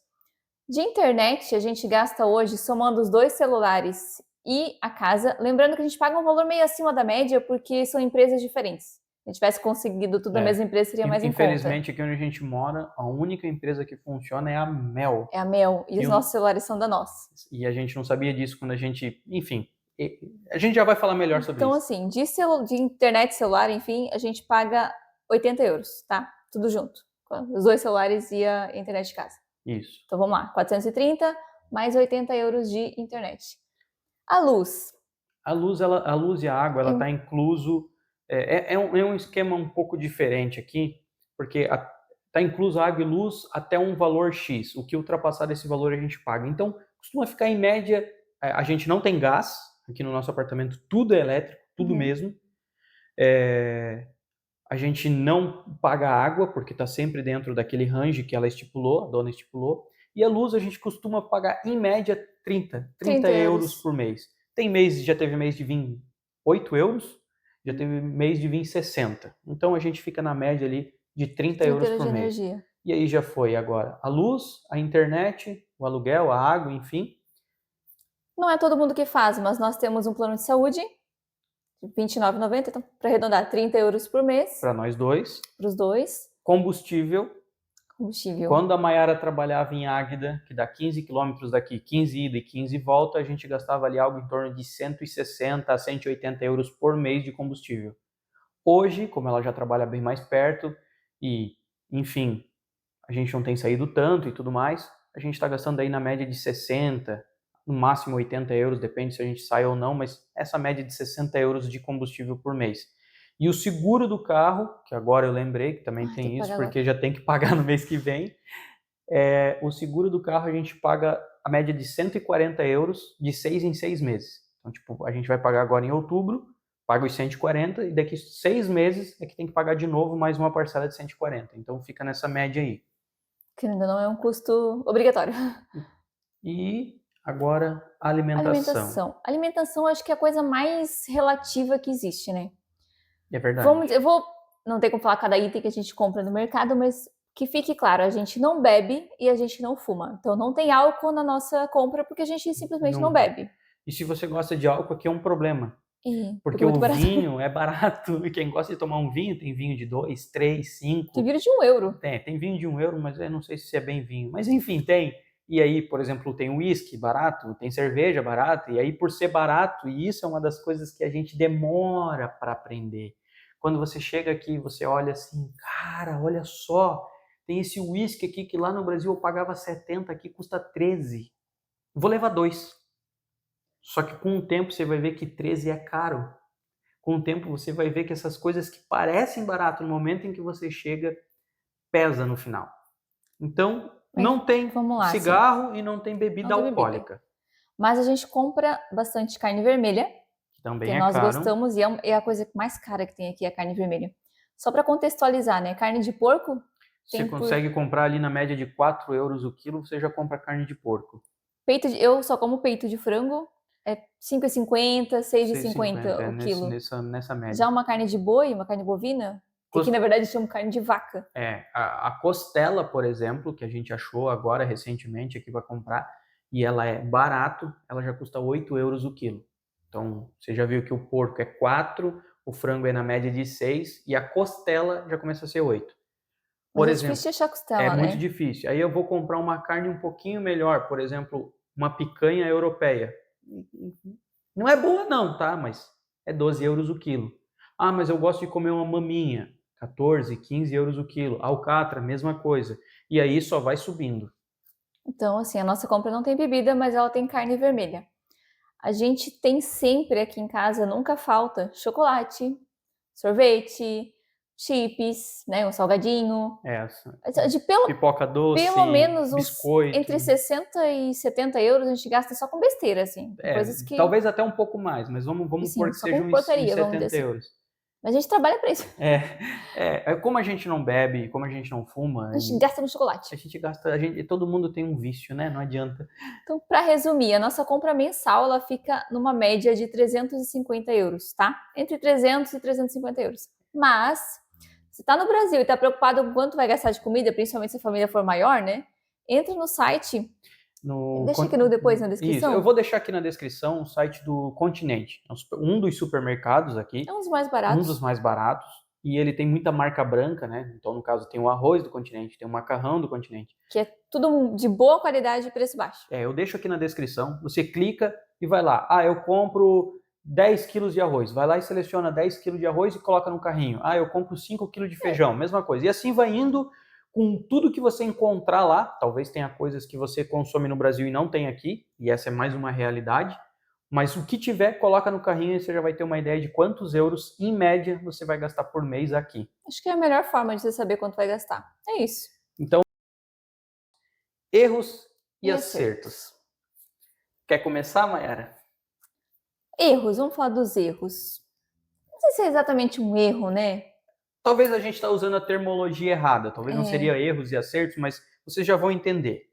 De internet, a gente gasta hoje, somando os 2 celulares e a casa, lembrando que a gente paga um valor meio acima da média, porque são empresas diferentes. Se a gente tivesse conseguido tudo na mesma empresa, seria mais em conta. Infelizmente, aqui onde a gente mora, a única empresa que funciona é a Mel. É a Mel, e os nossos celulares são da nossa. E a gente não sabia disso quando a gente... Enfim, a gente já vai falar melhor sobre isso. Então, assim, de internet, celular, enfim, a gente paga 80 euros, tá? Tudo junto. Os 2 celulares e a internet de casa. Isso. Então, vamos lá. 430 mais 80 euros de internet. A luz. A luz e a água, ela está incluso... É um esquema um pouco diferente aqui, porque está incluso água e luz até um valor X. O que ultrapassar desse valor a gente paga. Então, costuma ficar em média... A gente não tem gás aqui no nosso apartamento. Tudo é elétrico, tudo mesmo. A gente não paga água, porque está sempre dentro daquele range que ela estipulou, a dona estipulou. E a luz a gente costuma pagar, em média, 30 euros por mês. Já teve mês de vir 8 euros, já teve mês de vir 60. Então a gente fica na média ali de 30 euros por mês. Energia. E aí já foi agora a luz, a internet, o aluguel, a água, enfim. Não é todo mundo que faz, mas nós temos um plano de saúde de 29,90, então, para arredondar, 30 euros por mês. Para nós dois. Para os dois. Combustível. Quando a Mayara trabalhava em Águeda, que dá 15 quilômetros daqui, 15 ida e 15 volta, a gente gastava ali algo em torno de 160 a 180 euros por mês de combustível. Hoje, como ela já trabalha bem mais perto e, enfim, a gente não tem saído tanto e tudo mais, a gente está gastando aí na média de 60, no máximo 80 euros, depende se a gente sai ou não, mas essa média de 60 euros de combustível por mês. E o seguro do carro, que agora eu lembrei que também tem isso, porque já tem que pagar no mês que vem. O seguro do carro a gente paga a média de 140 euros de 6 em 6 meses. Então, tipo, a gente vai pagar agora em outubro, paga os 140 e daqui 6 meses é que tem que pagar de novo mais uma parcela de 140. Então fica nessa média aí. Que ainda não é um custo obrigatório. E agora a alimentação. Alimentação acho que é a coisa mais relativa que existe, né? É verdade. Eu vou, não tem como falar cada item que a gente compra no mercado, mas que fique claro, a gente não bebe e a gente não fuma. Então não tem álcool na nossa compra porque a gente simplesmente não bebe. E se você gosta de álcool, aqui é um problema, Porque o vinho é barato, e quem gosta de tomar um vinho, tem vinho de 2, 3, 5. Tem vinho de €1. Tem vinho de €1, mas eu não sei se é bem vinho. Mas enfim, tem. E aí, por exemplo, tem uísque barato, tem cerveja barata, e aí por ser barato, e isso é uma das coisas que a gente demora para aprender. Quando você chega aqui, você olha assim, cara, olha só, tem esse uísque aqui que lá no Brasil eu pagava 70, aqui custa 13. Vou levar 2. Só que com o tempo você vai ver que 13 é caro. Com o tempo você vai ver que essas coisas que parecem barato no momento em que você chega, pesa no final. Então, não tem cigarro e não tem bebida alcoólica. Mas a gente compra bastante carne vermelha. Também que nós gostamos, e é a coisa mais cara que tem aqui, a carne vermelha. Só para contextualizar, né? Carne de porco... Você consegue comprar ali na média de €4 o quilo, você já compra carne de porco. Eu só como peito de frango, é R$5,50, R$6,50 o quilo. Nessa média. Já uma carne de boi, uma carne bovina, que na verdade chama carne de vaca. A costela, por exemplo, que a gente achou agora recentemente aqui para comprar, e ela é barato, ela já custa €8 o quilo. Então, você já viu que o porco é 4, o frango é na média de 6, e a costela já começa a ser 8. Por exemplo, é difícil achar costela, né? Muito difícil. Aí eu vou comprar uma carne um pouquinho melhor, por exemplo, uma picanha europeia. Não é boa não, tá? Mas é €12 o quilo. Ah, mas eu gosto de comer uma maminha. 14, €15 o quilo. Alcatra, mesma coisa. E aí só vai subindo. Então, assim, a nossa compra não tem bebida, mas ela tem carne vermelha. A gente tem sempre aqui em casa, nunca falta chocolate, sorvete, chips, né, um salgadinho. Pipoca doce, pelo menos biscoito. Entre 60 e 70 euros a gente gasta só com besteira, assim. Coisas que... Talvez até um pouco mais, mas vamos pôr que seja uns 70 euros. Mas a gente trabalha para isso. Como a gente não bebe, como a gente não fuma... A gente gasta no chocolate. Todo mundo tem um vício, né? Não adianta. Então, para resumir, a nossa compra mensal, ela fica numa média de 350 euros, tá? Entre 300 e 350 euros. Mas, se tá no Brasil e tá preocupado com quanto vai gastar de comida, principalmente se a família for maior, né? Entra no site... Deixa aqui depois na descrição. Isso, eu vou deixar aqui na descrição o site do Continente. Um dos supermercados aqui. É um dos mais baratos. Um dos mais baratos. E ele tem muita marca branca, né? Então, no caso, tem o arroz do Continente, tem o macarrão do Continente. Que é tudo de boa qualidade e preço baixo. Eu deixo aqui na descrição. Você clica e vai lá. Eu compro 10 quilos de arroz. Vai lá e seleciona 10 quilos de arroz e coloca no carrinho. Eu compro 5 quilos de feijão. Mesma coisa. E assim vai indo... Com tudo que você encontrar lá, talvez tenha coisas que você consome no Brasil e não tem aqui, e essa é mais uma realidade, mas o que tiver, coloca no carrinho e você já vai ter uma ideia de quantos euros, em média, você vai gastar por mês aqui. Acho que é a melhor forma de você saber quanto vai gastar. É isso. Então, erros e acertos. Quer começar, Mayara? Erros, vamos falar dos erros. Não sei se é exatamente um erro, né? Talvez a gente está usando a terminologia errada, talvez não seria erros e acertos, mas vocês já vão entender.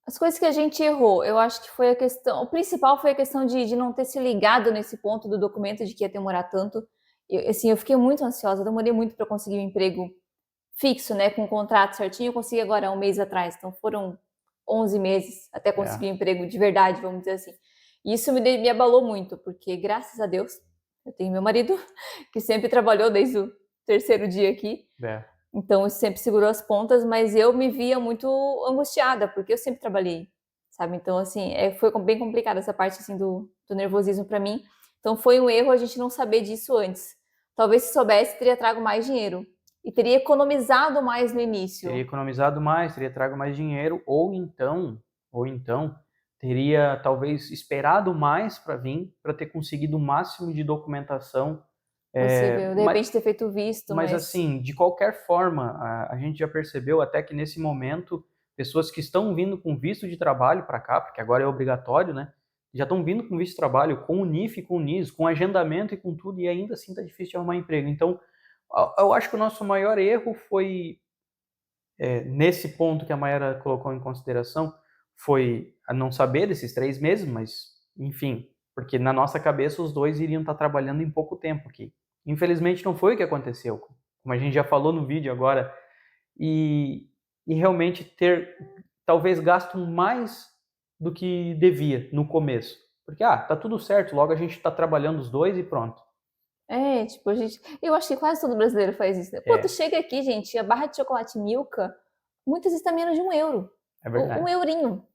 As coisas que a gente errou, eu acho que foi a questão... O principal foi a questão de não ter se ligado nesse ponto do documento de que ia demorar tanto. Eu fiquei muito ansiosa, demorei muito para conseguir um emprego fixo, né, com um contrato certinho. Eu consegui agora 1 mês atrás, então foram 11 meses até conseguir um emprego de verdade, vamos dizer assim. E isso me abalou muito, porque graças a Deus, eu tenho meu marido, que sempre trabalhou desde o 3º dia aqui. Então, isso sempre segurou as pontas, mas eu me via muito angustiada, porque eu sempre trabalhei, sabe? Então, assim, foi bem complicada essa parte, assim, do nervosismo para mim. Então, foi um erro a gente não saber disso antes. Talvez se soubesse, teria trago mais dinheiro. E teria economizado mais no início. Teria economizado mais, teria trago mais dinheiro, ou então, teria talvez esperado mais para vir, para ter conseguido o máximo de documentação possível, de repente ter feito visto, mas assim, de qualquer forma, a gente já percebeu até que nesse momento, pessoas que estão vindo com visto de trabalho para cá, porque agora é obrigatório, né? Já estão vindo com visto de trabalho, com o NIF, com o NIS, com agendamento e com tudo, e ainda assim está difícil de arrumar emprego. Então, eu acho que o nosso maior erro foi, nesse ponto que a Mayara colocou em consideração, foi a não saber desses 3 meses, mas, enfim, porque na nossa cabeça os dois iriam estar trabalhando em pouco tempo aqui. Infelizmente não foi o que aconteceu, como a gente já falou no vídeo agora, e realmente ter talvez gasto mais do que devia no começo. Porque, tá tudo certo, logo a gente tá trabalhando os dois e pronto. Tipo, eu acho que quase todo brasileiro faz isso, né? Pô, tu chega aqui, gente, a barra de chocolate Milka, muitas vezes tá menos de €1. É Um verdade. eurinho.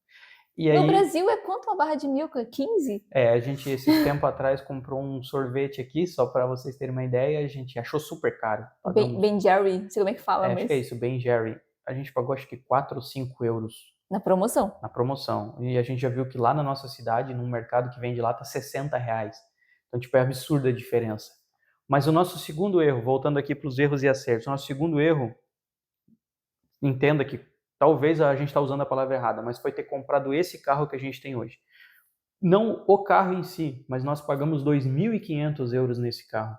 E No aí, Brasil é quanto uma barra de Milka? 15? a gente esse tempo atrás comprou um sorvete aqui, só para vocês terem uma ideia, a gente achou super caro. Pagamos, Ben Jerry, não sei como é que fala, acho que é mas isso, Ben Jerry. A gente pagou acho que 4 ou 5 euros na promoção. na promoção. E a gente já viu que lá na nossa cidade, num mercado que vende lá, tá R$ 60. Então, tipo, é absurda a diferença. Mas o nosso segundo erro, voltando aqui para os erros e acertos, o nosso segundo erro, entenda que talvez a gente está usando a palavra errada, mas foi ter comprado esse carro que a gente tem hoje. Não o carro em si, mas nós pagamos 2.500 euros nesse carro.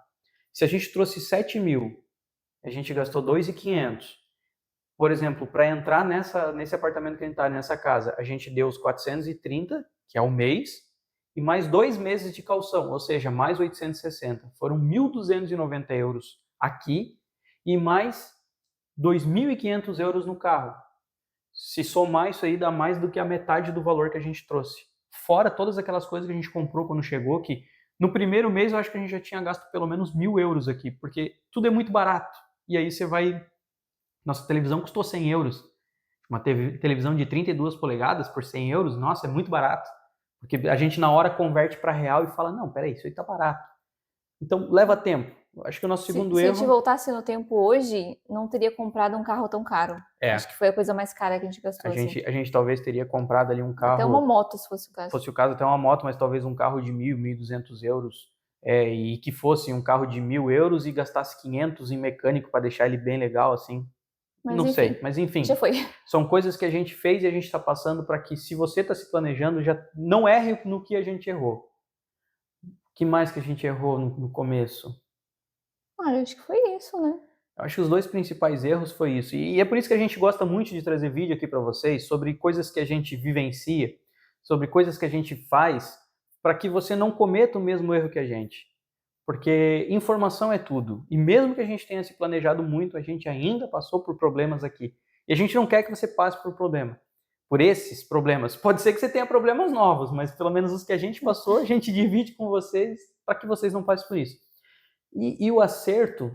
Se a gente trouxe 7.000, a gente gastou 2.500. Por exemplo, para entrar nesse apartamento que a gente está, nessa casa, a gente deu os 430, que é o mês, e mais 2 meses de calção, ou seja, mais 860. Foram 1.290 euros aqui e mais 2.500 euros no carro. Se somar isso aí, dá mais do que a metade do valor que a gente trouxe. Fora todas aquelas coisas que a gente comprou quando chegou, que no primeiro mês eu acho que a gente já tinha gasto pelo menos 1.000 euros aqui, porque tudo é muito barato. E aí você vai... Nossa televisão custou 100 euros. Uma televisão de 32 polegadas por 100 euros, nossa, é muito barato. Porque a gente na hora converte para real e fala, não, peraí, isso aí tá barato. Então, leva tempo. Acho que o nosso segundo Se a erro... gente voltasse no tempo hoje, não teria comprado um carro tão caro. Acho que foi a coisa mais cara que a gente gastou. A gente talvez teria comprado ali um carro... Até uma moto, se fosse o caso. Fosse o caso, até uma moto, mas talvez um carro de 1.000, 1.200 euros. E que fosse um carro de 1.000 euros e gastasse 500 em mecânico para deixar ele bem legal, assim. Mas não enfim, sei, mas enfim. Já foi. São coisas que a gente fez e a gente está passando para que, se você está se planejando, já não erre no que a gente errou. O que mais que a gente errou no começo? Eu acho que foi isso, né? Eu acho que os 2 principais erros foi isso. E é por isso que a gente gosta muito de trazer vídeo aqui para vocês sobre coisas que a gente vivencia, sobre coisas que a gente faz, para que você não cometa o mesmo erro que a gente. Porque informação é tudo. E mesmo que a gente tenha se planejado muito, a gente ainda passou por problemas aqui. E a gente não quer que você passe por esses problemas. Pode ser que você tenha problemas novos, mas pelo menos os que a gente passou, a gente divide com vocês para que vocês não passem por isso. E o acerto,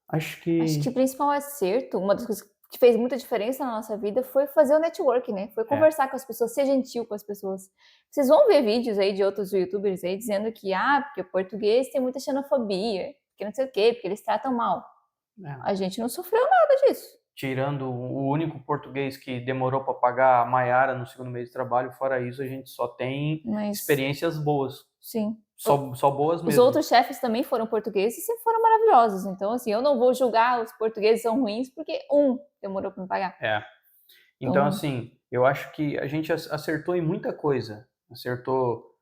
acho que o principal acerto, uma das coisas que fez muita diferença na nossa vida foi fazer o network, né? Foi conversar com as pessoas, ser gentil com as pessoas. Vocês vão ver vídeos aí de outros youtubers aí dizendo que, porque o português tem muita xenofobia, porque não sei o quê, porque eles tratam mal. A gente não sofreu nada disso. Tirando o único português que demorou para pagar a Maiara no segundo mês de trabalho, fora isso a gente só tem experiências boas. Sim. Só boas mesmo. Os outros chefes também foram portugueses e sempre foram maravilhosos. Então, assim, eu não vou julgar os portugueses são ruins porque demorou para me pagar. Então, assim, eu acho que a gente acertou em muita coisa. Acertou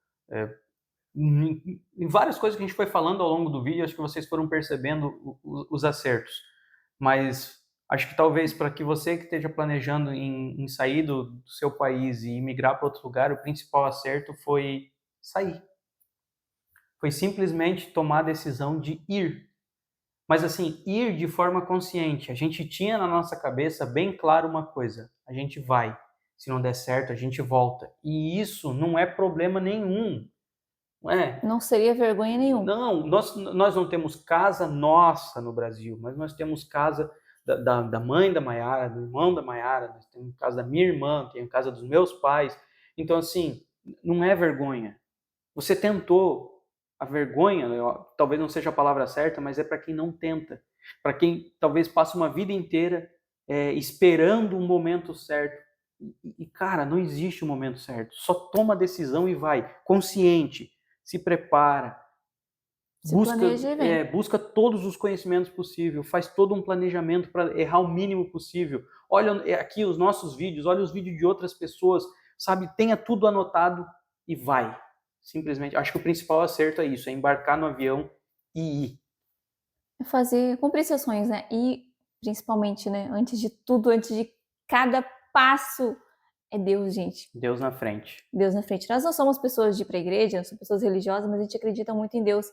em várias coisas que a gente foi falando ao longo do vídeo. Acho que vocês foram percebendo os acertos. Mas acho que talvez para que você que esteja planejando em sair do seu país e migrar para outro lugar, o principal acerto foi sair. Foi simplesmente tomar a decisão de ir. Mas assim, ir de forma consciente. A gente tinha na nossa cabeça bem claro uma coisa: a gente vai. Se não der certo, a gente volta. E isso não é problema nenhum. Não seria vergonha nenhuma. Não, nós não temos casa nossa no Brasil, mas nós temos casa da mãe da Maiara, do irmão da Maiara, nós temos casa da minha irmã, tenho casa dos meus pais. Então, assim, não é vergonha. Você tentou. A vergonha, talvez não seja a palavra certa, mas é para quem não tenta. Para quem talvez passe uma vida inteira esperando um momento certo. E, cara, não existe um momento certo. Só toma a decisão e vai. Consciente. Se prepara. Busca todos os conhecimentos possíveis. Faz todo um planejamento para errar o mínimo possível. Olha aqui os nossos vídeos. Olha os vídeos de outras pessoas. Sabe? Tenha tudo anotado e vai. Simplesmente, acho que o principal acerto é isso, é embarcar no avião e ir. Cumprir seus sonhos, né? E, principalmente, né? Antes de tudo, antes de cada passo, é Deus, gente. Deus na frente. Deus na frente. Nós não somos pessoas de ir pra igreja, não somos pessoas religiosas, mas a gente acredita muito em Deus.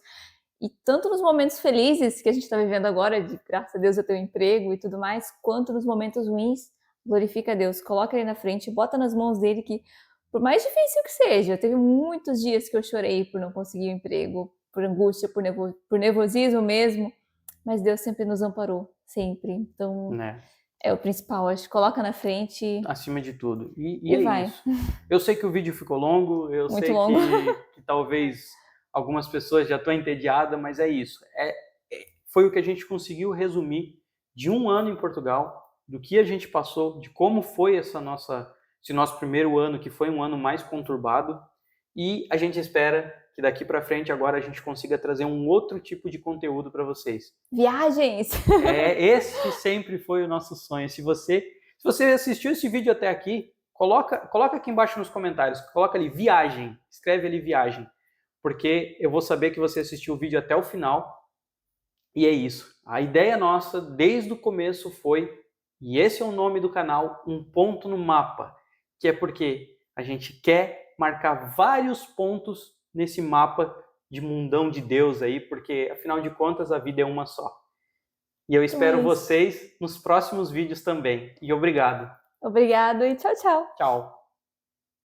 E tanto nos momentos felizes que a gente está vivendo agora, de graças a Deus eu tenho um emprego e tudo mais, quanto nos momentos ruins, glorifica a Deus. Coloca ele na frente, bota nas mãos dele que Por mais difícil que seja, teve muitos dias que eu chorei por não conseguir um emprego, por angústia, por nervosismo mesmo, mas Deus sempre nos amparou, sempre. Então, né? é o principal, acho. Coloca na frente Acima de tudo. E e é vai. isso. Eu sei que o vídeo ficou longo, eu Muito sei longo. que talvez algumas pessoas já estão entediadas, mas é isso. Foi o que a gente conseguiu resumir de um ano em Portugal, do que a gente passou, de como foi esse nosso primeiro ano, que foi um ano mais conturbado, e a gente espera que daqui para frente agora a gente consiga trazer um outro tipo de conteúdo para vocês. Viagens! Esse sempre foi o nosso sonho. Se você assistiu esse vídeo até aqui, coloca aqui embaixo nos comentários, coloca ali viagem, escreve ali viagem, porque eu vou saber que você assistiu o vídeo até o final. E é isso. A ideia nossa desde o começo foi, e esse é o nome do canal, um ponto no mapa, que é porque a gente quer marcar vários pontos nesse mapa de mundão de Deus aí, porque afinal de contas a vida é uma só. E eu Então é espero isso. vocês nos próximos vídeos também. E obrigado. Obrigado e tchau, tchau. Tchau.